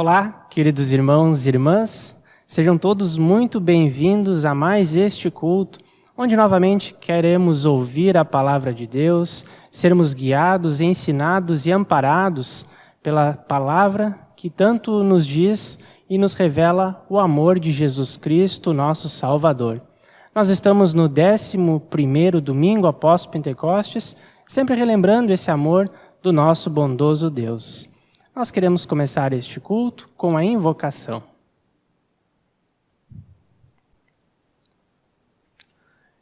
Olá, queridos irmãos e irmãs, sejam todos muito bem-vindos a mais este culto, onde novamente queremos ouvir a palavra de Deus, sermos guiados, ensinados e amparados pela palavra que tanto nos diz e nos revela o amor de Jesus Cristo, nosso Salvador. Nós estamos no 11º domingo após Pentecostes, sempre relembrando esse amor do nosso bondoso Deus. Nós queremos começar este culto com a invocação.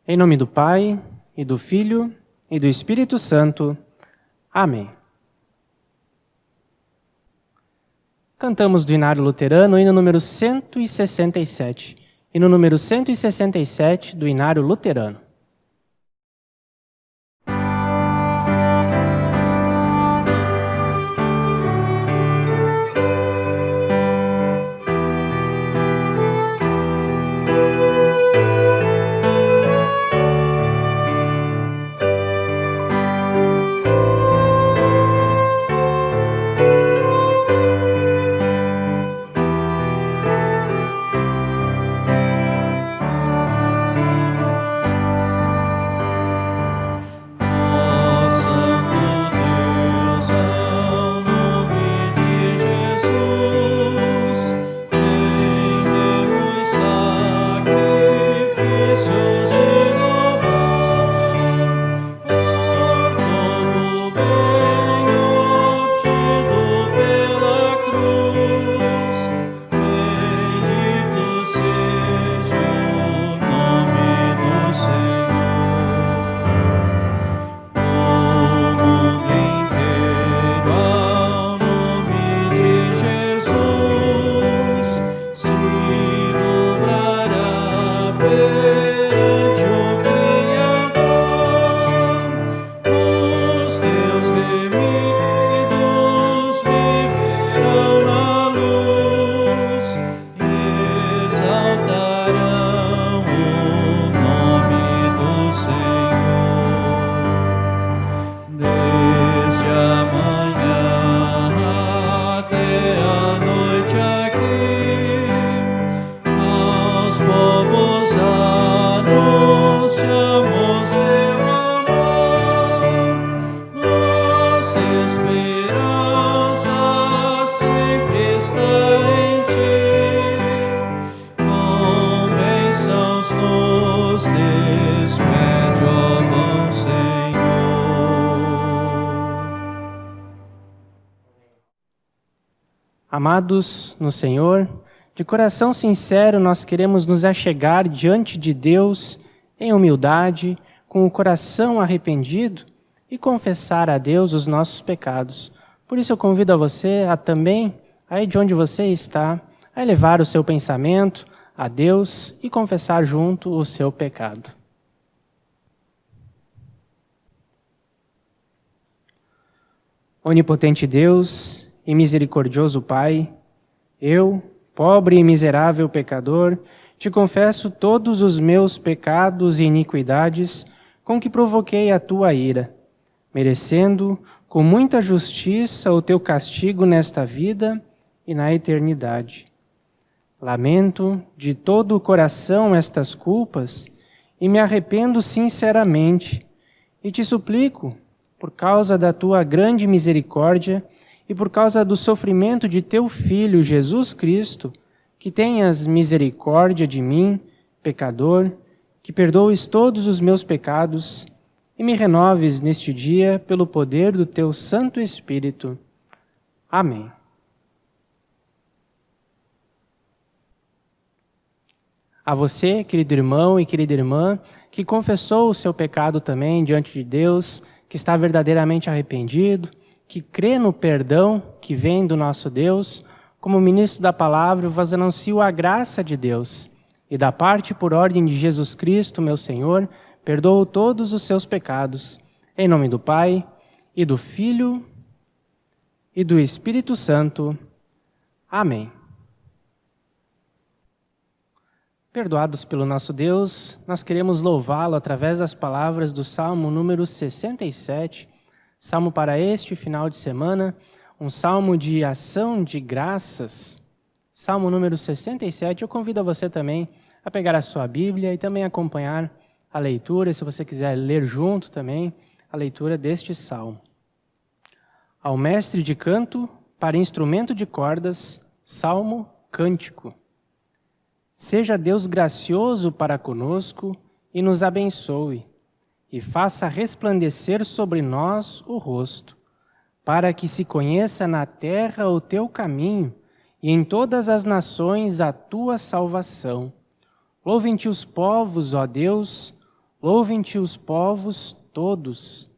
Em nome do Pai, e do Filho, e do Espírito Santo. Amém. Cantamos do Inário Luterano, hino número 167. E no número 167 do Inário Luterano. Amados no Senhor, de coração sincero nós queremos nos achegar diante de Deus em humildade, com o coração arrependido e confessar a Deus os nossos pecados. Por isso eu convido a você a também, aí de onde você está, a elevar o seu pensamento a Deus e confessar junto o seu pecado. Onipotente Deus e misericordioso Pai, eu, pobre e miserável pecador, te confesso todos os meus pecados e iniquidades com que provoquei a tua ira, merecendo com muita justiça o teu castigo nesta vida e na eternidade. Lamento de todo o coração estas culpas e me arrependo sinceramente e te suplico, por causa da tua grande misericórdia e por causa do sofrimento de teu Filho, Jesus Cristo, que tenhas misericórdia de mim, pecador, que perdoes todos os meus pecados e me renoves neste dia pelo poder do teu Santo Espírito. Amém. A você, querido irmão e querida irmã, que confessou o seu pecado também diante de Deus, que está verdadeiramente arrependido, que crê no perdão que vem do nosso Deus, como ministro da palavra, eu vos anuncio a graça de Deus. E da parte por ordem de Jesus Cristo, meu Senhor, perdoo todos os seus pecados. Em nome do Pai, e do Filho, e do Espírito Santo. Amém. Perdoados pelo nosso Deus, nós queremos louvá-lo através das palavras do Salmo número 67, Salmo para este final de semana, um salmo de ação de graças, Salmo número 67. Eu convido a você também a pegar a sua Bíblia e também acompanhar a leitura, se você quiser ler junto também, a leitura deste salmo. Ao mestre de canto, para instrumento de cordas, salmo, cântico. Seja Deus gracioso para conosco e nos abençoe, e faça resplandecer sobre nós o rosto, para que se conheça na terra o teu caminho e em todas as nações a tua salvação. Louvem-te os povos, ó Deus, louvem-te os povos todos.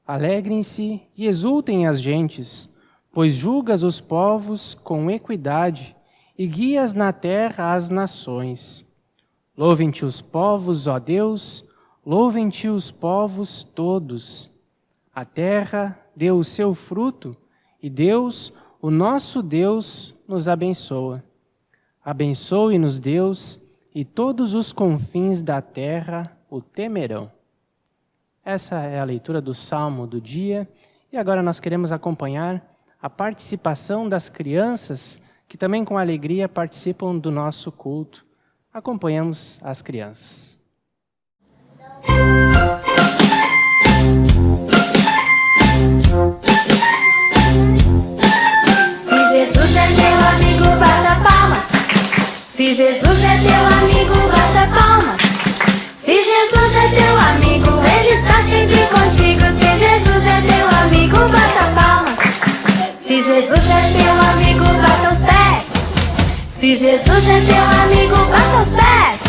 Alegrem-se e exultem as gentes, pois julgas os povos com equidade e guias na terra as nações. Louvem-te os povos, ó Deus, louvem-te os povos todos. A terra deu o seu fruto e Deus, o nosso Deus, nos abençoa. Abençoe-nos, Deus, e todos os confins da terra o temerão. Essa é a leitura do Salmo do dia, e agora nós queremos acompanhar a participação das crianças, que também com alegria participam do nosso culto. Acompanhamos as crianças. Se Jesus é teu amigo, bata palmas. Se Jesus é teu amigo, bata palmas. Se Jesus é teu amigo, Ele está sempre contigo. Se Jesus é teu amigo, bata palmas. Se Jesus é teu amigo, bata os pés. Se Jesus é teu amigo, bata os pés.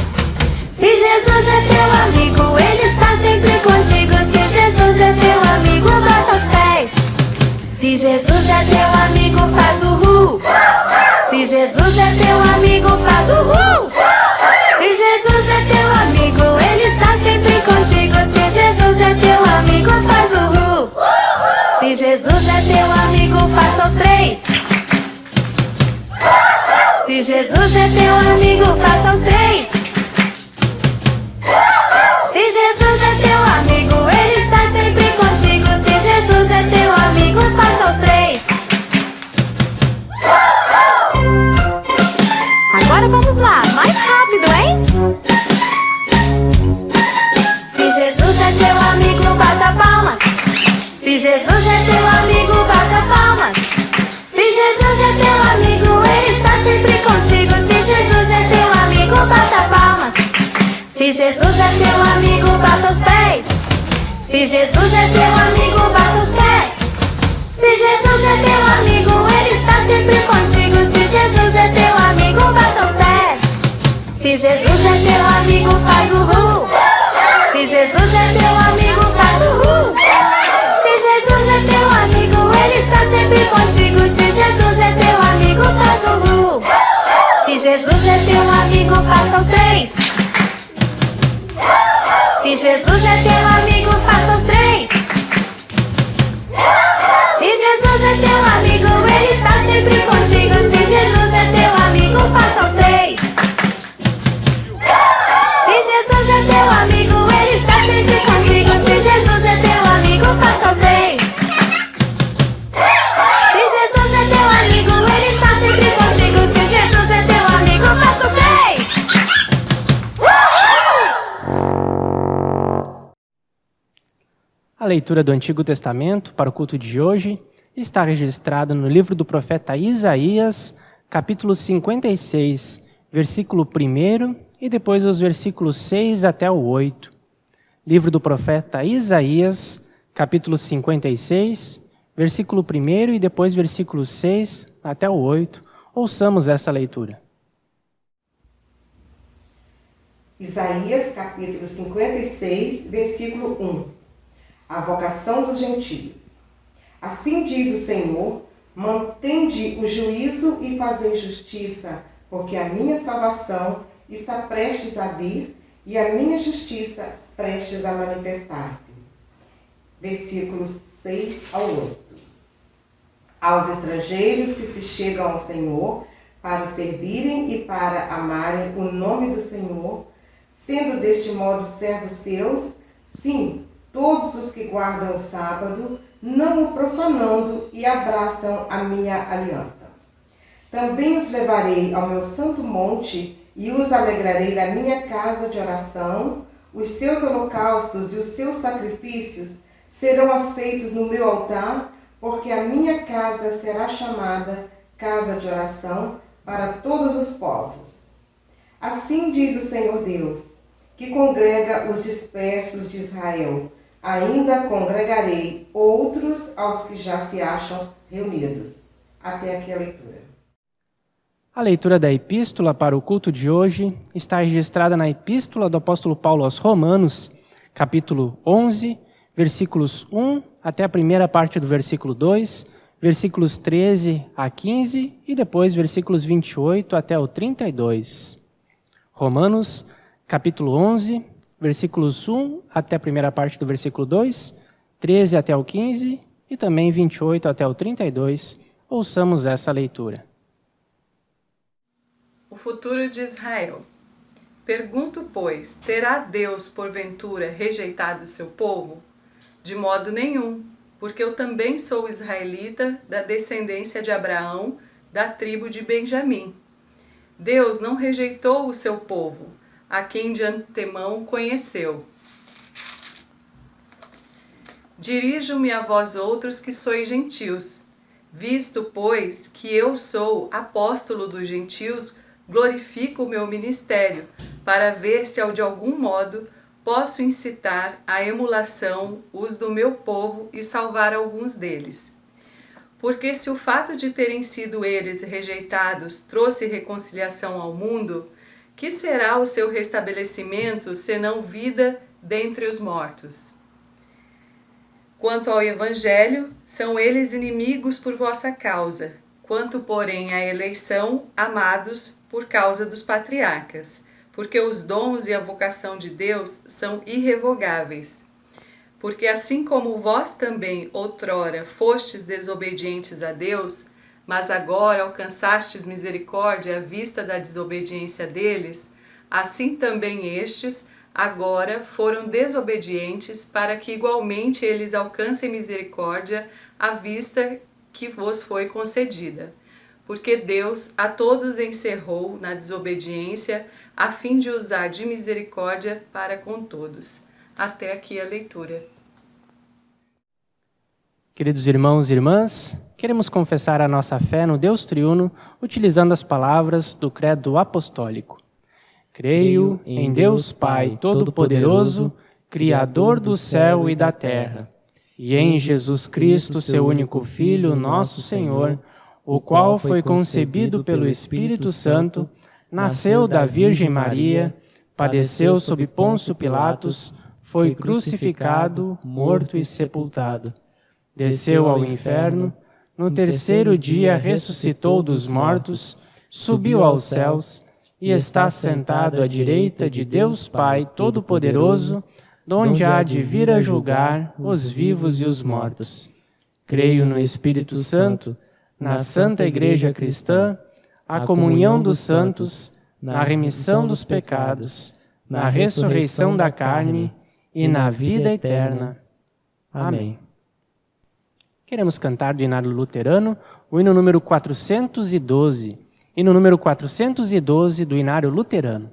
Se Jesus é teu amigo, Ele está sempre contigo. Se Jesus é teu amigo, bata os pés. Se Jesus é teu amigo, faz o ru. Se Jesus é teu amigo, faz o ru. Se Jesus é teu amigo, Ele está sempre contigo. Se Jesus é teu amigo, faz o ru. Se Jesus é teu amigo, faça os três. Se Jesus é teu amigo, faça os três. Se Jesus é teu amigo, Ele está sempre contigo. Se Jesus é teu amigo, faça os três. Agora vamos lá, mais rápido, hein? Se Jesus é teu amigo, bata palmas. Se Jesus é teu amigo, bata palmas. Se Jesus é teu amigo, Ele está sempre contigo. Se Jesus é teu amigo, bata palmas. Se Jesus é teu amigo, bata os pés. Se Jesus é teu amigo, bata os pés. Se Jesus é teu amigo, Ele está sempre contigo. Se Jesus é teu amigo, bata os pés. Se Jesus é teu amigo, faz o ru. Se Jesus é teu amigo, faz o ru. Se Jesus é teu amigo, Ele está sempre contigo. Se Jesus é teu amigo, faz o ru. Se Jesus é teu amigo, faça os três. Se Jesus é teu amigo, faça os três. Se Jesus é teu amigo, Ele está sempre contigo. Se Jesus é teu amigo, faça os três. Se Jesus é teu amigo, Ele está sempre contigo. Se Jesus é teu amigo, faça os três. Se Jesus é teu amigo, Ele está sempre contigo. Se Jesus é teu amigo, faça os três. A leitura do Antigo Testamento para o culto de hoje está registrada no livro do profeta Isaías, capítulo 56, versículo 1 e depois os versículos 6 até o 8. Livro do profeta Isaías, capítulo 56, versículo 1 e depois versículos 6 até o 8. Ouçamos essa leitura. Isaías, capítulo 56, versículo 1. A vocação dos gentios. Assim diz o Senhor: mantende o juízo e fazei justiça, porque a minha salvação está prestes a vir e a minha justiça prestes a manifestar-se. Versículos 6 ao 8. Aos estrangeiros que se chegam ao Senhor para o servirem e para amarem o nome do Senhor, sendo deste modo servos seus, sim, todos os que guardam o sábado, não o profanando e abraçam a minha aliança. Também os levarei ao meu santo monte e os alegrarei na minha casa de oração. Os seus holocaustos e os seus sacrifícios serão aceitos no meu altar, porque a minha casa será chamada casa de oração para todos os povos. Assim diz o Senhor Deus, que congrega os dispersos de Israel. Ainda congregarei outros aos que já se acham reunidos. Até aqui a leitura. A leitura da epístola para o culto de hoje está registrada na epístola do apóstolo Paulo aos Romanos, capítulo 11, versículos 1 até a primeira parte do versículo 2, versículos 13 a 15 e depois versículos 28 até o 32. Romanos, capítulo 11, versículos 1 até a primeira parte do versículo 2, 13 até o 15 e também 28 até o 32. Ouçamos essa leitura. O futuro de Israel. Pergunto, pois, terá Deus, porventura, rejeitado o seu povo? De modo nenhum, porque eu também sou israelita, da descendência de Abraão, da tribo de Benjamim. Deus não rejeitou o seu povo, a quem de antemão conheceu. Dirijo-me a vós outros que sois gentios. Visto, pois, que eu sou apóstolo dos gentios, glorifico o meu ministério, para ver se de algum modo posso incitar à emulação os do meu povo e salvar alguns deles. Porque se o fato de terem sido eles rejeitados trouxe reconciliação ao mundo, que será o seu restabelecimento, senão vida dentre os mortos? Quanto ao Evangelho, são eles inimigos por vossa causa, quanto, porém, à eleição, amados por causa dos patriarcas, porque os dons e a vocação de Deus são irrevogáveis. Porque assim como vós também, outrora, fostes desobedientes a Deus, mas agora alcançastes misericórdia à vista da desobediência deles, assim também estes agora foram desobedientes, para que igualmente eles alcancem misericórdia à vista que vos foi concedida. Porque Deus a todos encerrou na desobediência, a fim de usar de misericórdia para com todos. Até aqui a leitura. Queridos irmãos e irmãs, queremos confessar a nossa fé no Deus triuno, utilizando as palavras do credo apostólico. Creio em Deus Pai Todo-Poderoso, Criador do céu e da terra, e em Jesus Cristo, seu único Filho, nosso Senhor, o qual foi concebido pelo Espírito Santo, nasceu da Virgem Maria, padeceu sob Pôncio Pilatos, foi crucificado, morto e sepultado. Desceu ao inferno, no terceiro dia ressuscitou dos mortos, subiu aos céus e está sentado à direita de Deus Pai Todo-Poderoso, donde há de vir a julgar os vivos e os mortos. Creio no Espírito Santo, na Santa Igreja Cristã, a comunhão dos santos, na remissão dos pecados, na ressurreição da carne e na vida eterna. Amém. Queremos cantar do Inário Luterano o hino número 412. Hino número 412 do Inário Luterano.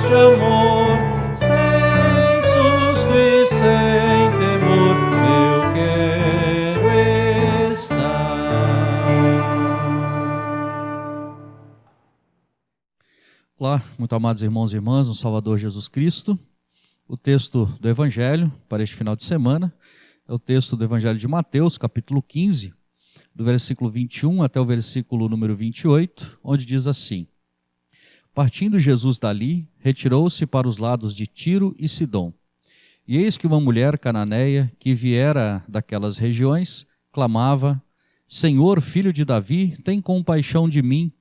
desse amor, sem susto e sem temor, eu quero estar. Olá, muito amados irmãos e irmãs, no Salvador Jesus Cristo. O texto do Evangelho para este final de semana é o texto do Evangelho de Mateus, capítulo 15, do versículo 21 até o versículo número 28, onde diz assim: Partindo Jesus dali, retirou-se para os lados de Tiro e Sidom. E eis que uma mulher cananeia, que viera daquelas regiões, clamava: Senhor, filho de Davi, tem compaixão de mim.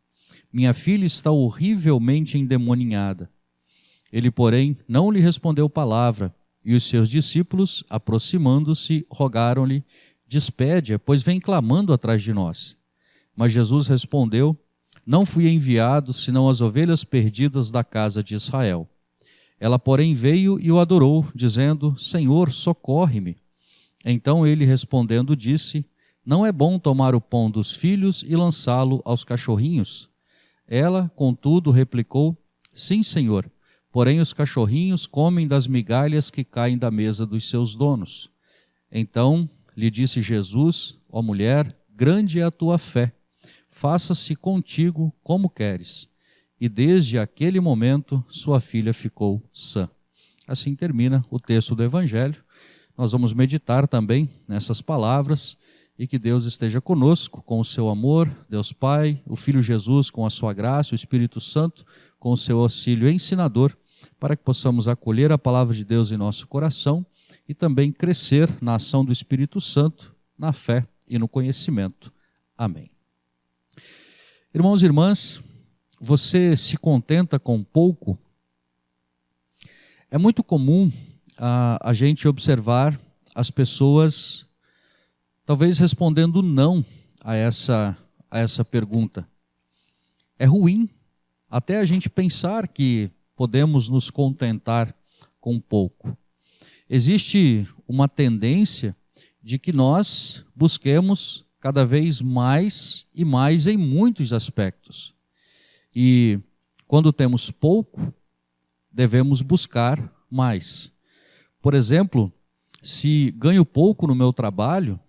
Minha filha está horrivelmente endemoninhada. Ele, porém, não lhe respondeu palavra, e os seus discípulos, aproximando-se, rogaram-lhe: Despede-a, pois vem clamando atrás de nós. Mas Jesus respondeu: Não fui enviado, senão as ovelhas perdidas da casa de Israel. Ela, porém, veio e o adorou, dizendo: Senhor, socorre-me. Então ele, respondendo, disse: Não é bom tomar o pão dos filhos e lançá-lo aos cachorrinhos. Ela, contudo, replicou: Sim, Senhor, porém os cachorrinhos comem das migalhas que caem da mesa dos seus donos. Então lhe disse Jesus: Ó mulher, grande é a tua fé, faça-se contigo como queres. E desde aquele momento sua filha ficou sã. Assim termina o texto do Evangelho. Nós vamos meditar também nessas palavras e que Deus esteja conosco com o seu amor, Deus Pai, o Filho Jesus com a sua graça, o Espírito Santo com o seu auxílio ensinador, para que possamos acolher a palavra de Deus em nosso coração e também crescer na ação do Espírito Santo, na fé e no conhecimento. Amém. Irmãos e irmãs, você se contenta com pouco? É muito comum a gente observar as pessoas talvez respondendo não a essa pergunta. É ruim até a gente pensar que podemos nos contentar com pouco. Existe uma tendência de que nós busquemos cada vez mais e mais em muitos aspectos. E quando temos pouco, devemos buscar mais. Por exemplo, se ganho pouco no meu trabalho,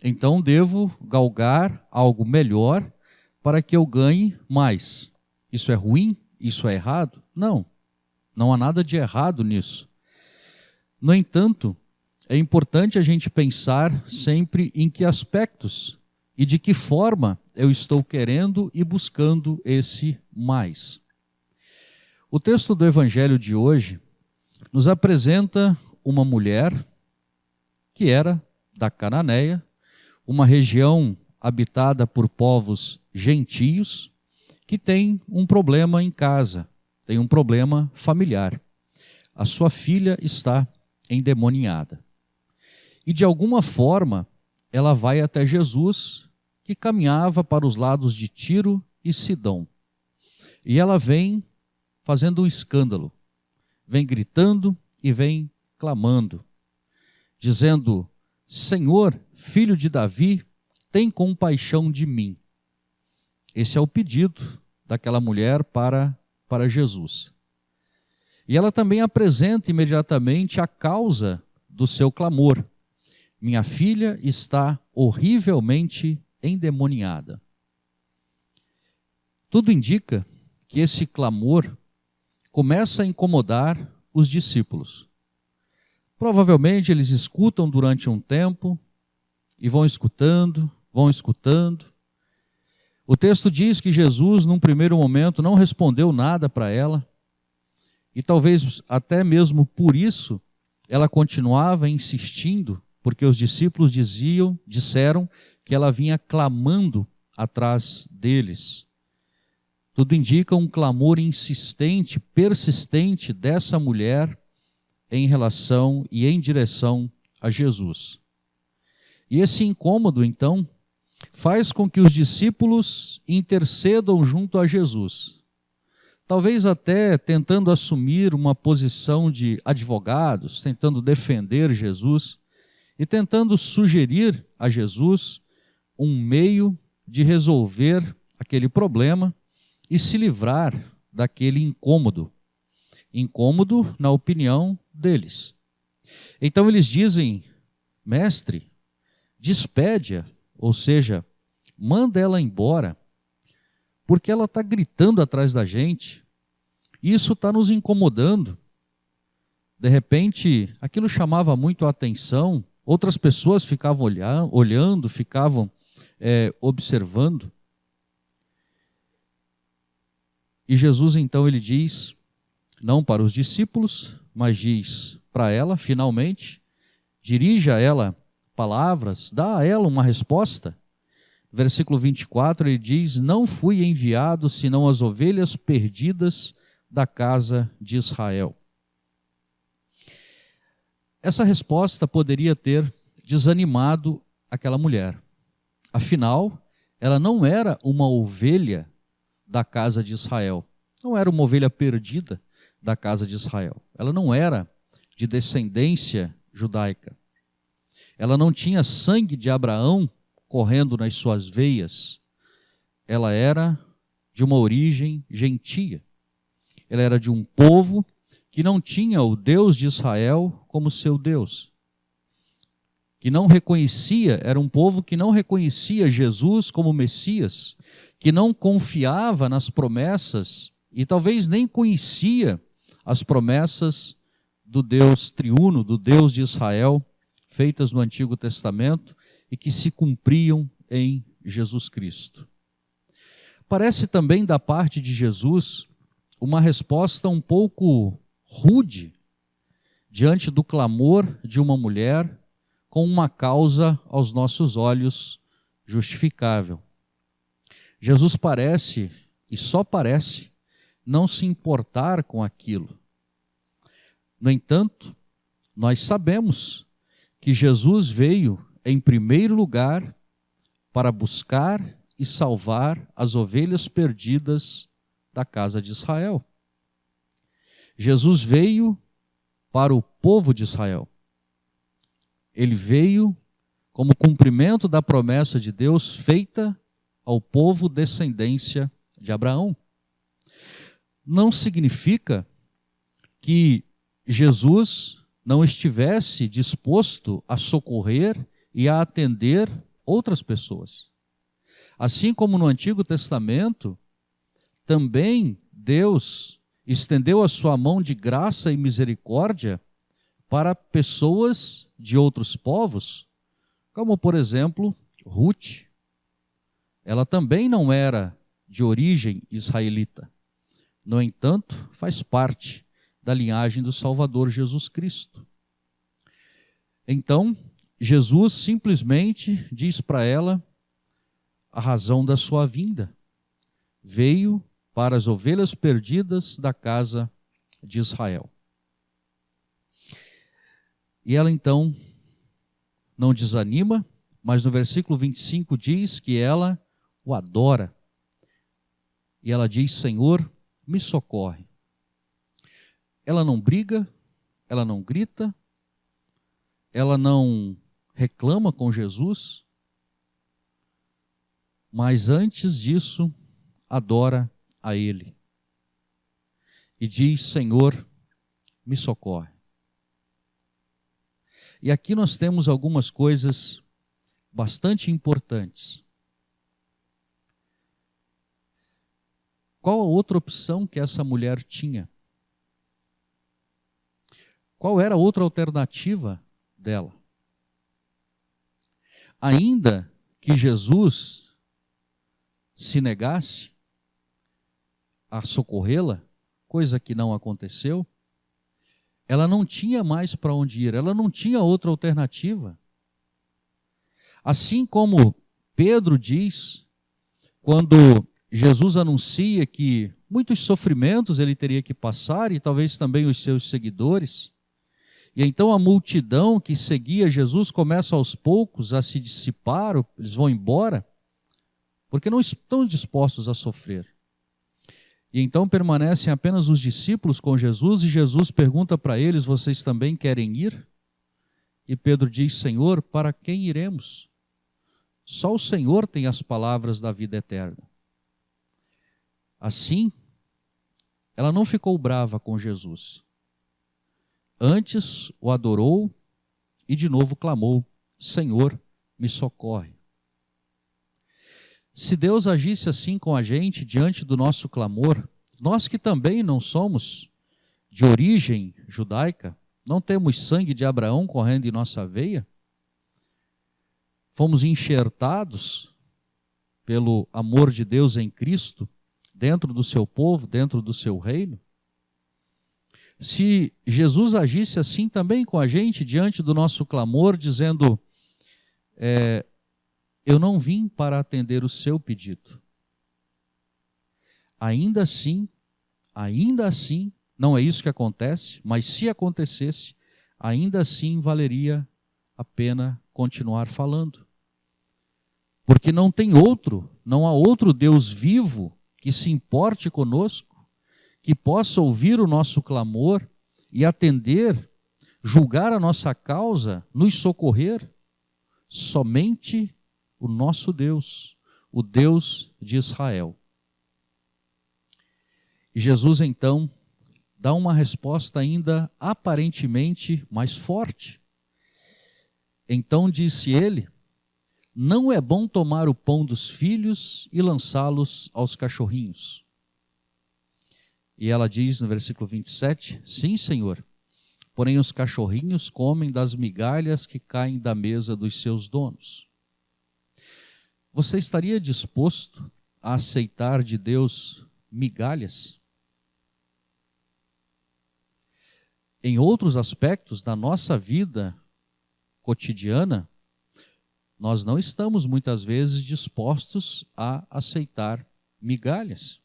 então devo galgar algo melhor para que eu ganhe mais. Isso é ruim? Isso é errado? Não, não há nada de errado nisso. No entanto, é importante a gente pensar sempre em que aspectos e de que forma eu estou querendo e buscando esse mais. O texto do Evangelho de hoje nos apresenta uma mulher que era da Cananeia, uma região habitada por povos gentios, que tem um problema em casa, tem um problema familiar. A sua filha está endemoniada. E de alguma forma, ela vai até Jesus, que caminhava para os lados de Tiro e Sidom. E ela vem fazendo um escândalo, vem gritando e vem clamando, dizendo: Senhor, filho de Davi, tem compaixão de mim. Esse é o pedido daquela mulher para Jesus. E ela também apresenta imediatamente a causa do seu clamor. Minha filha está horrivelmente endemoniada. Tudo indica que esse clamor começa a incomodar os discípulos. Provavelmente eles escutam durante um tempo e vão escutando. O texto diz que Jesus, num primeiro momento, não respondeu nada para ela, e talvez até mesmo por isso ela continuava insistindo, porque os discípulos disseram que ela vinha clamando atrás deles. Tudo indica um clamor insistente, persistente dessa mulher em relação e em direção a Jesus. E esse incômodo, então, faz com que os discípulos intercedam junto a Jesus. Talvez até tentando assumir uma posição de advogados, tentando defender Jesus e tentando sugerir a Jesus um meio de resolver aquele problema e se livrar daquele incômodo. incômodo na opinião deles. Então eles dizem: mestre, despede-a, ou seja, manda ela embora, porque ela está gritando atrás da gente, isso está nos incomodando. De repente, aquilo chamava muito a atenção, outras pessoas ficavam olhando, ficavam observando. E Jesus então ele diz, não para os discípulos, mas diz para ela, finalmente, dirige a ela palavras, dá a ela uma resposta. Versículo 24, ele diz: não fui enviado senão as ovelhas perdidas da casa de Israel. Essa resposta poderia ter desanimado aquela mulher. Afinal, ela não era uma ovelha da casa de Israel. Não era uma ovelha perdida da casa de Israel. Ela não era de descendência judaica. Ela não tinha sangue de Abraão correndo nas suas veias. Ela era de uma origem gentia. Ela era de um povo que não tinha o Deus de Israel como seu Deus. Que não reconhecia, era um povo que não reconhecia Jesus como Messias, que não confiava nas promessas e talvez nem conhecia as promessas do Deus triuno, do Deus de Israel, feitas no Antigo Testamento e que se cumpriam em Jesus Cristo. Parece também da parte de Jesus uma resposta um pouco rude diante do clamor de uma mulher com uma causa aos nossos olhos justificável. Jesus parece, e só parece, não se importar com aquilo. No entanto, nós sabemos que Jesus veio, em primeiro lugar, para buscar e salvar as ovelhas perdidas da casa de Israel. Jesus veio para o povo de Israel. Ele veio como cumprimento da promessa de Deus feita ao povo descendência de Abraão. Não significa que Jesus não estivesse disposto a socorrer e a atender outras pessoas. Assim como no Antigo Testamento, também Deus estendeu a sua mão de graça e misericórdia para pessoas de outros povos, como por exemplo, Ruth. Ela também não era de origem israelita. No entanto, faz parte da linhagem do Salvador Jesus Cristo. Então, Jesus simplesmente diz para ela a razão da sua vinda. Veio para as ovelhas perdidas da casa de Israel. E ela então não desanima, mas no versículo 25 diz que ela o adora. E ela diz: Senhor, me socorre. Ela não briga, ela não grita, ela não reclama com Jesus, mas antes disso, adora a Ele. E diz: Senhor, me socorre. E aqui nós temos algumas coisas bastante importantes. Qual a outra opção que essa mulher tinha? Qual era a outra alternativa dela? Ainda que Jesus se negasse a socorrê-la, coisa que não aconteceu, ela não tinha mais para onde ir, ela não tinha outra alternativa. Assim como Pedro diz, quando Jesus anuncia que muitos sofrimentos ele teria que passar, e talvez também os seus seguidores, e então a multidão que seguia Jesus começa aos poucos a se dissipar, eles vão embora, porque não estão dispostos a sofrer. E então permanecem apenas os discípulos com Jesus, e Jesus pergunta para eles: vocês também querem ir? E Pedro diz: Senhor, para quem iremos? Só o Senhor tem as palavras da vida eterna. Assim, ela não ficou brava com Jesus. Antes o adorou e de novo clamou: Senhor, me socorre. Se Deus agisse assim com a gente diante do nosso clamor, nós que também não somos de origem judaica, não temos sangue de Abraão correndo em nossa veia, fomos enxertados pelo amor de Deus em Cristo, dentro do seu povo, dentro do seu reino. Se Jesus agisse assim também com a gente, diante do nosso clamor, dizendo: eu não vim para atender o seu pedido. Ainda assim, não é isso que acontece, mas se acontecesse, ainda assim valeria a pena continuar falando. Porque não há outro Deus vivo que se importe conosco, que possa ouvir o nosso clamor e atender, julgar a nossa causa, nos socorrer. Somente o nosso Deus, o Deus de Israel. E Jesus então dá uma resposta ainda aparentemente mais forte. Então disse ele: não é bom tomar o pão dos filhos e lançá-los aos cachorrinhos. E ela diz no versículo 27, sim, Senhor, porém os cachorrinhos comem das migalhas que caem da mesa dos seus donos. Você estaria disposto a aceitar de Deus migalhas? Em outros aspectos da nossa vida cotidiana, nós não estamos muitas vezes dispostos a aceitar migalhas.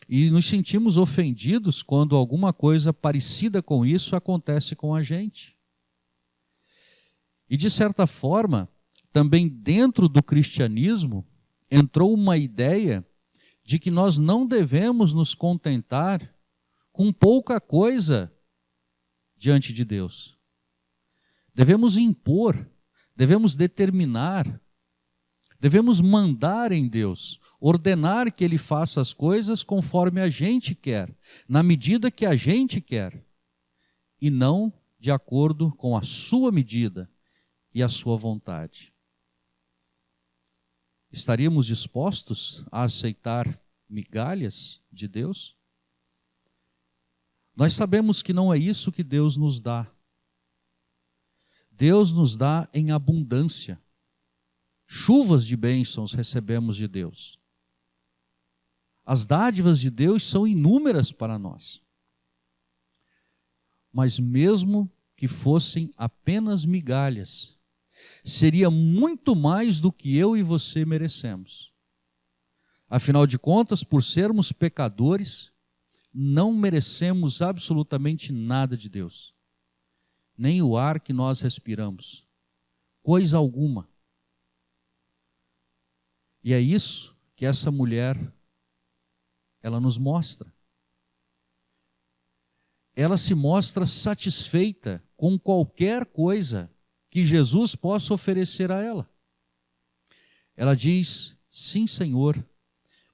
E nos sentimos ofendidos quando alguma coisa parecida com isso acontece com a gente. E de certa forma, também dentro do cristianismo, entrou uma ideia de que nós não devemos nos contentar com pouca coisa diante de Deus. Devemos impor, devemos determinar, devemos mandar em Deus, ordenar que Ele faça as coisas conforme a gente quer, na medida que a gente quer, e não de acordo com a sua medida e a sua vontade. Estaríamos dispostos a aceitar migalhas de Deus? Nós sabemos que não é isso que Deus nos dá. Deus nos dá em abundância. Chuvas de bênçãos recebemos de Deus. As dádivas de Deus são inúmeras para nós. Mas mesmo que fossem apenas migalhas, seria muito mais do que eu e você merecemos. Afinal de contas, por sermos pecadores, não merecemos absolutamente nada de Deus. Nem o ar que nós respiramos. Coisa alguma. E é isso que essa mulher, ela nos mostra. Ela se mostra satisfeita com qualquer coisa que Jesus possa oferecer a ela. Ela diz: sim, Senhor,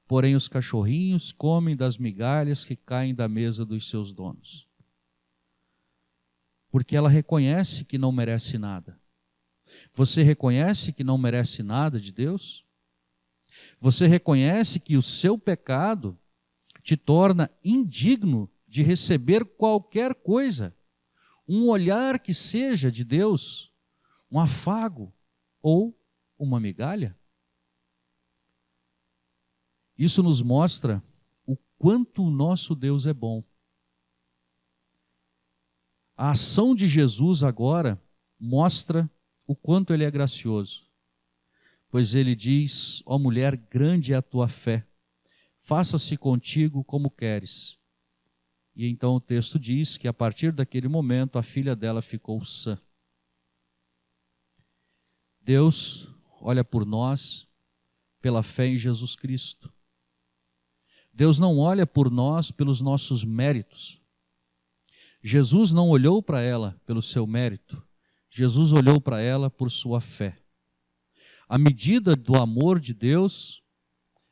porém os cachorrinhos comem das migalhas que caem da mesa dos seus donos. Porque ela reconhece que não merece nada. Você reconhece que não merece nada de Deus? Você reconhece que o seu pecado te torna indigno de receber qualquer coisa, um olhar que seja de Deus, um afago ou uma migalha? Isso nos mostra o quanto o nosso Deus é bom. A ação de Jesus agora mostra o quanto Ele é gracioso. Pois Ele diz: ó mulher, grande é a tua fé, faça-se contigo como queres. E então o texto diz que a partir daquele momento a filha dela ficou sã. Deus olha por nós pela fé em Jesus Cristo. Deus não olha por nós pelos nossos méritos. Jesus não olhou para ela pelo seu mérito. Jesus olhou para ela por sua fé. A medida do amor de Deus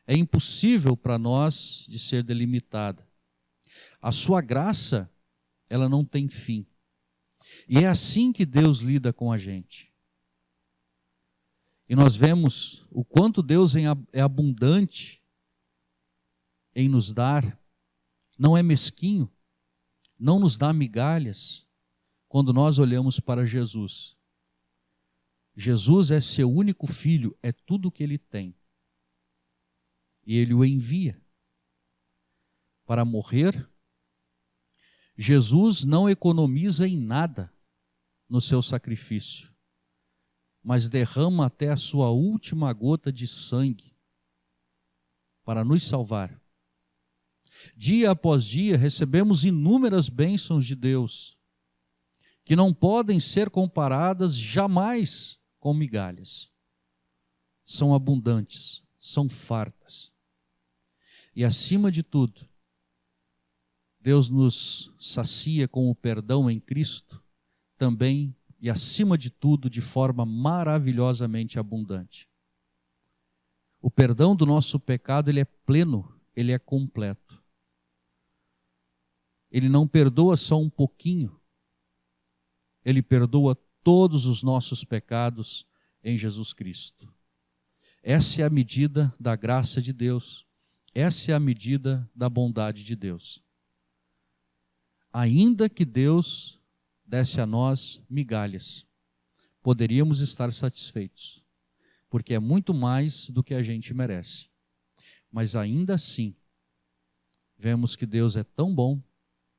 é impossível para nós de ser delimitada. A sua graça, ela não tem fim. E é assim que Deus lida com a gente. E nós vemos o quanto Deus é abundante em nos dar, não é mesquinho, não nos dá migalhas, quando nós olhamos para Jesus. Jesus é seu único filho, é tudo o que ele tem. E ele o envia para morrer. Jesus não economiza em nada no seu sacrifício, mas derrama até a sua última gota de sangue para nos salvar. Dia após dia recebemos inúmeras bênçãos de Deus, que não podem ser comparadas jamais com migalhas. São abundantes, são fartas. E acima de tudo, Deus nos sacia com o perdão em Cristo, também e acima de tudo de forma maravilhosamente abundante. O perdão do nosso pecado, ele é pleno, ele é completo. Ele não perdoa só um pouquinho, ele perdoa todos os nossos pecados em Jesus Cristo. Essa é a medida da graça de Deus, essa é a medida da bondade de Deus. Ainda que Deus desse a nós migalhas, poderíamos estar satisfeitos, porque é muito mais do que a gente merece. Mas ainda assim, vemos que Deus é tão bom,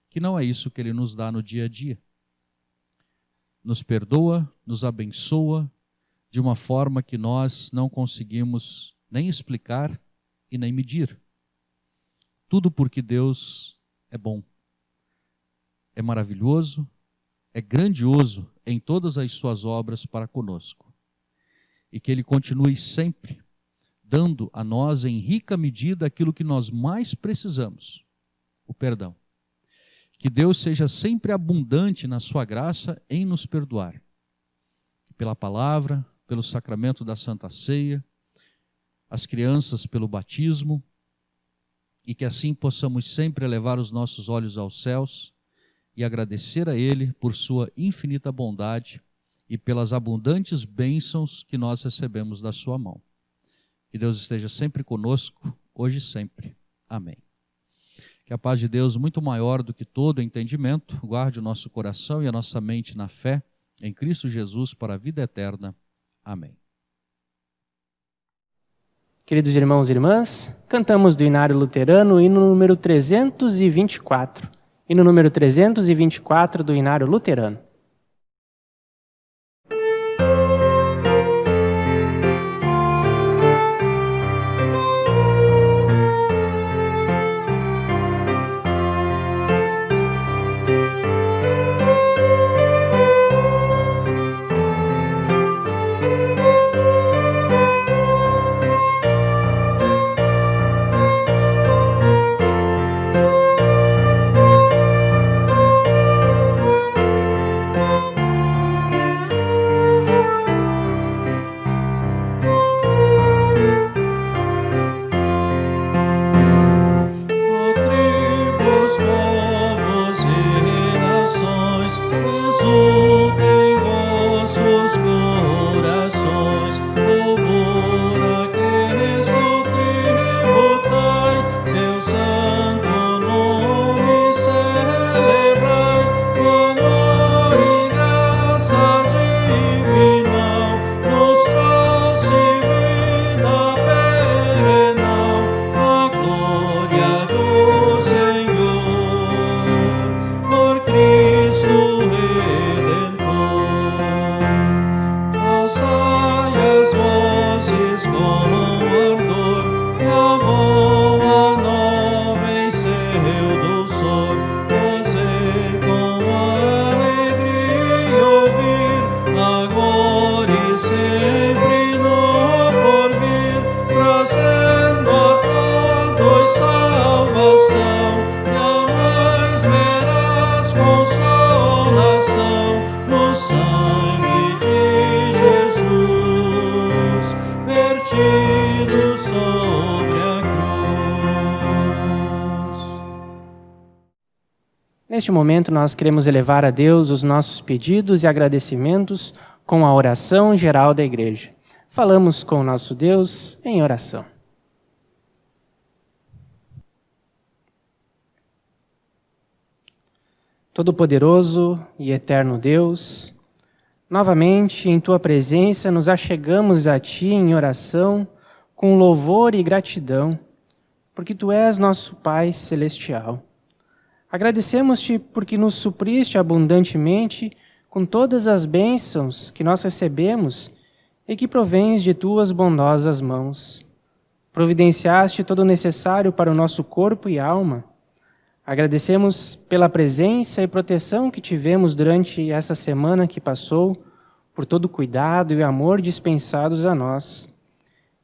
que não é isso que Ele nos dá no dia a dia. Nos perdoa, nos abençoa, de uma forma que nós não conseguimos nem explicar e nem medir. Tudo porque Deus é bom, é maravilhoso, é grandioso em todas as suas obras para conosco. E que Ele continue sempre dando a nós em rica medida aquilo que nós mais precisamos, o perdão. Que Deus seja sempre abundante na sua graça em nos perdoar. Pela palavra, pelo sacramento da Santa Ceia, as crianças pelo batismo, e que assim possamos sempre elevar os nossos olhos aos céus e agradecer a Ele por sua infinita bondade e pelas abundantes bênçãos que nós recebemos da sua mão. Que Deus esteja sempre conosco, hoje e sempre. Amém. Que a paz de Deus, muito maior do que todo entendimento, guarde o nosso coração e a nossa mente na fé, em Cristo Jesus, para a vida eterna. Amém. Queridos irmãos e irmãs, cantamos do Inário Luterano, hino número 324. Hino número 324 do Inário Luterano. Neste momento, nós queremos elevar a Deus os nossos pedidos e agradecimentos com a oração geral da Igreja. Falamos com o nosso Deus em oração. Todo-Poderoso e Eterno Deus, novamente em Tua presença nos achegamos a Ti em oração com louvor e gratidão, porque Tu és nosso Pai Celestial. Agradecemos-Te porque nos supriste abundantemente com todas as bênçãos que nós recebemos e que provens de Tuas bondosas mãos. Providenciaste todo o necessário para o nosso corpo e alma. Agradecemos pela presença e proteção que tivemos durante essa semana que passou, por todo o cuidado e amor dispensados a nós.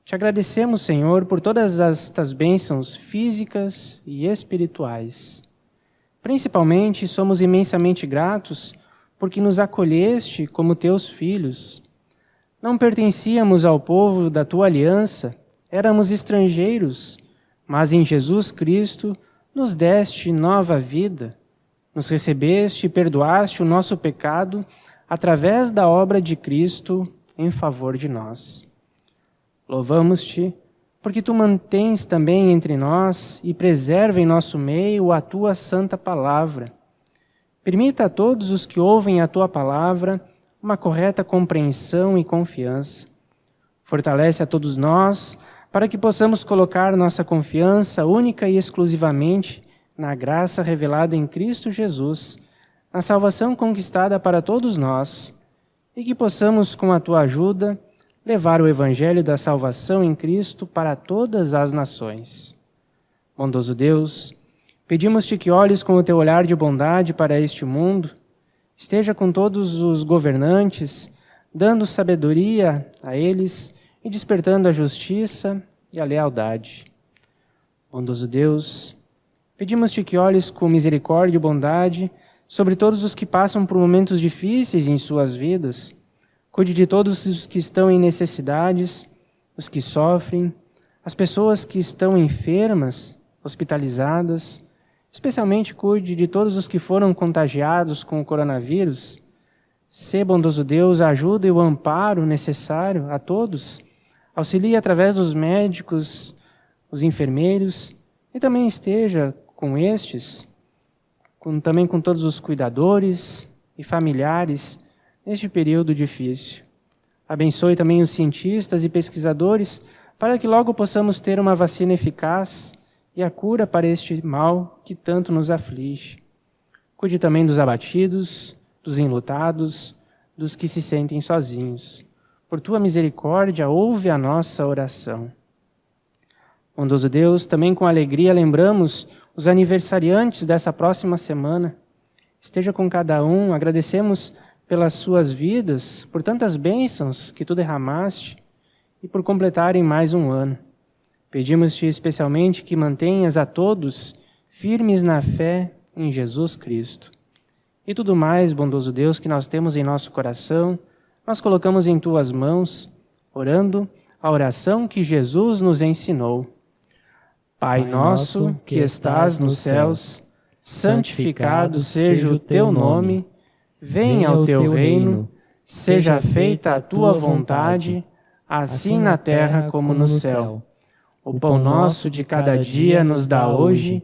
Te agradecemos, Senhor, por todas estas bênçãos físicas e espirituais. Principalmente, somos imensamente gratos porque nos acolheste como teus filhos. Não pertencíamos ao povo da tua aliança, éramos estrangeiros, mas em Jesus Cristo nos deste nova vida, nos recebeste e perdoaste o nosso pecado através da obra de Cristo em favor de nós. Louvamos-te, porque tu mantens também entre nós e preserva em nosso meio a tua santa palavra. Permita a todos os que ouvem a tua palavra uma correta compreensão e confiança. Fortalece a todos nós para que possamos colocar nossa confiança única e exclusivamente na graça revelada em Cristo Jesus, na salvação conquistada para todos nós, e que possamos, com a tua ajuda, levar o evangelho da salvação em Cristo para todas as nações. Bondoso Deus, pedimos-te que olhes com o teu olhar de bondade para este mundo, esteja com todos os governantes, dando sabedoria a eles e despertando a justiça e a lealdade. Bondoso Deus, pedimos-te que olhes com misericórdia e bondade sobre todos os que passam por momentos difíceis em suas vidas. Cuide de todos os que estão em necessidades, os que sofrem, as pessoas que estão enfermas, hospitalizadas. Especialmente cuide de todos os que foram contagiados com o coronavírus. Sê, bondoso Deus, a ajuda e o amparo necessário a todos. Auxilie através dos médicos, os enfermeiros, e também esteja com estes, também com todos os cuidadores e familiares neste período difícil. Abençoe também os cientistas e pesquisadores para que logo possamos ter uma vacina eficaz e a cura para este mal que tanto nos aflige. Cuide também dos abatidos, dos enlutados, dos que se sentem sozinhos. Por tua misericórdia, ouve a nossa oração. Bondoso Deus, também com alegria lembramos os aniversariantes dessa próxima semana. Esteja com cada um, agradecemos pelas suas vidas, por tantas bênçãos que tu derramaste e por completarem mais um ano. Pedimos-te especialmente que mantenhas a todos firmes na fé em Jesus Cristo. E tudo mais, bondoso Deus, que nós temos em nosso coração, nós colocamos em tuas mãos, orando a oração que Jesus nos ensinou. Pai nosso, que estás nos céus, santificado seja o teu nome, venha o teu reino, seja feita a tua vontade, assim na terra como no céu. O pão nosso de cada dia nos dá hoje,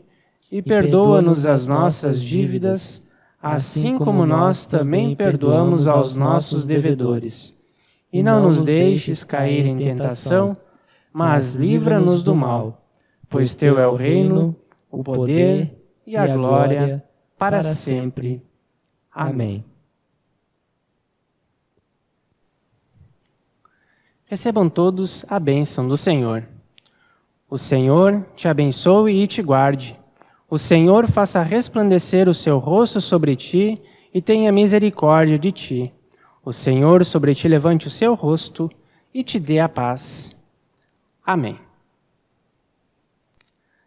e perdoa-nos as nossas dívidas, assim como nós também perdoamos aos nossos devedores. E não nos deixes cair em tentação, mas livra-nos do mal, pois teu é o reino, o poder e a glória para sempre. Amém. Recebam todos a bênção do Senhor. O Senhor te abençoe e te guarde. O Senhor faça resplandecer o seu rosto sobre ti e tenha misericórdia de ti. O Senhor sobre ti levante o seu rosto e te dê a paz. Amém.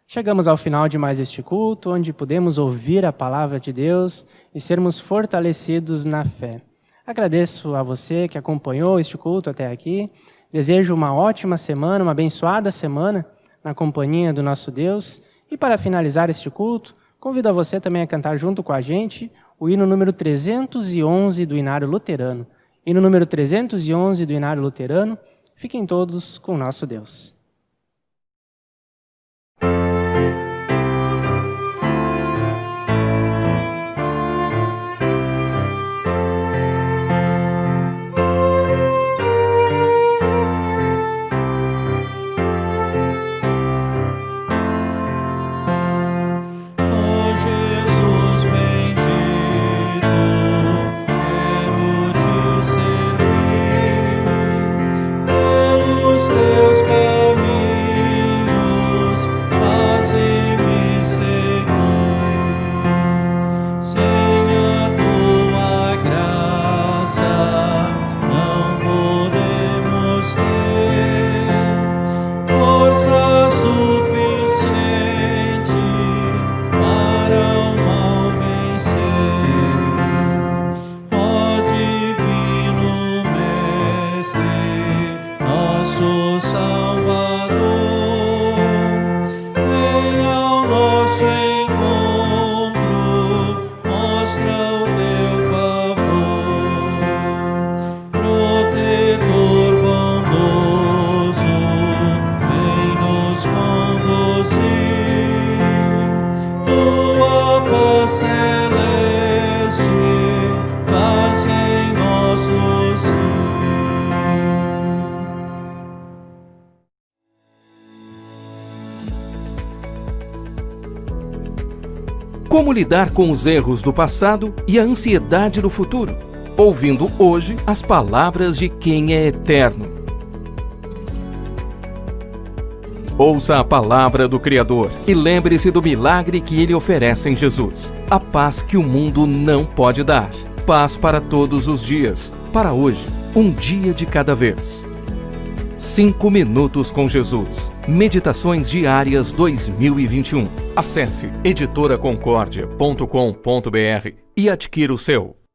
Chegamos ao final de mais este culto, onde podemos ouvir a palavra de Deus e sermos fortalecidos na fé. Agradeço a você que acompanhou este culto até aqui. Desejo uma ótima semana, uma abençoada semana na companhia do nosso Deus. E para finalizar este culto, Convido a você também a cantar junto com a gente o hino número 311 do Inário Luterano. Hino número 311 do Inário Luterano. Fiquem todos com o nosso Deus. Como lidar com os erros do passado e a ansiedade do futuro? Ouvindo hoje as palavras de quem é eterno. Ouça a palavra do Criador e lembre-se do milagre que Ele oferece em Jesus. A paz que o mundo não pode dar. Paz para todos os dias. Para hoje, um dia de cada vez. 5 minutos com Jesus. Meditações diárias 2021. Acesse editoraconcordia.com.br e adquira o seu.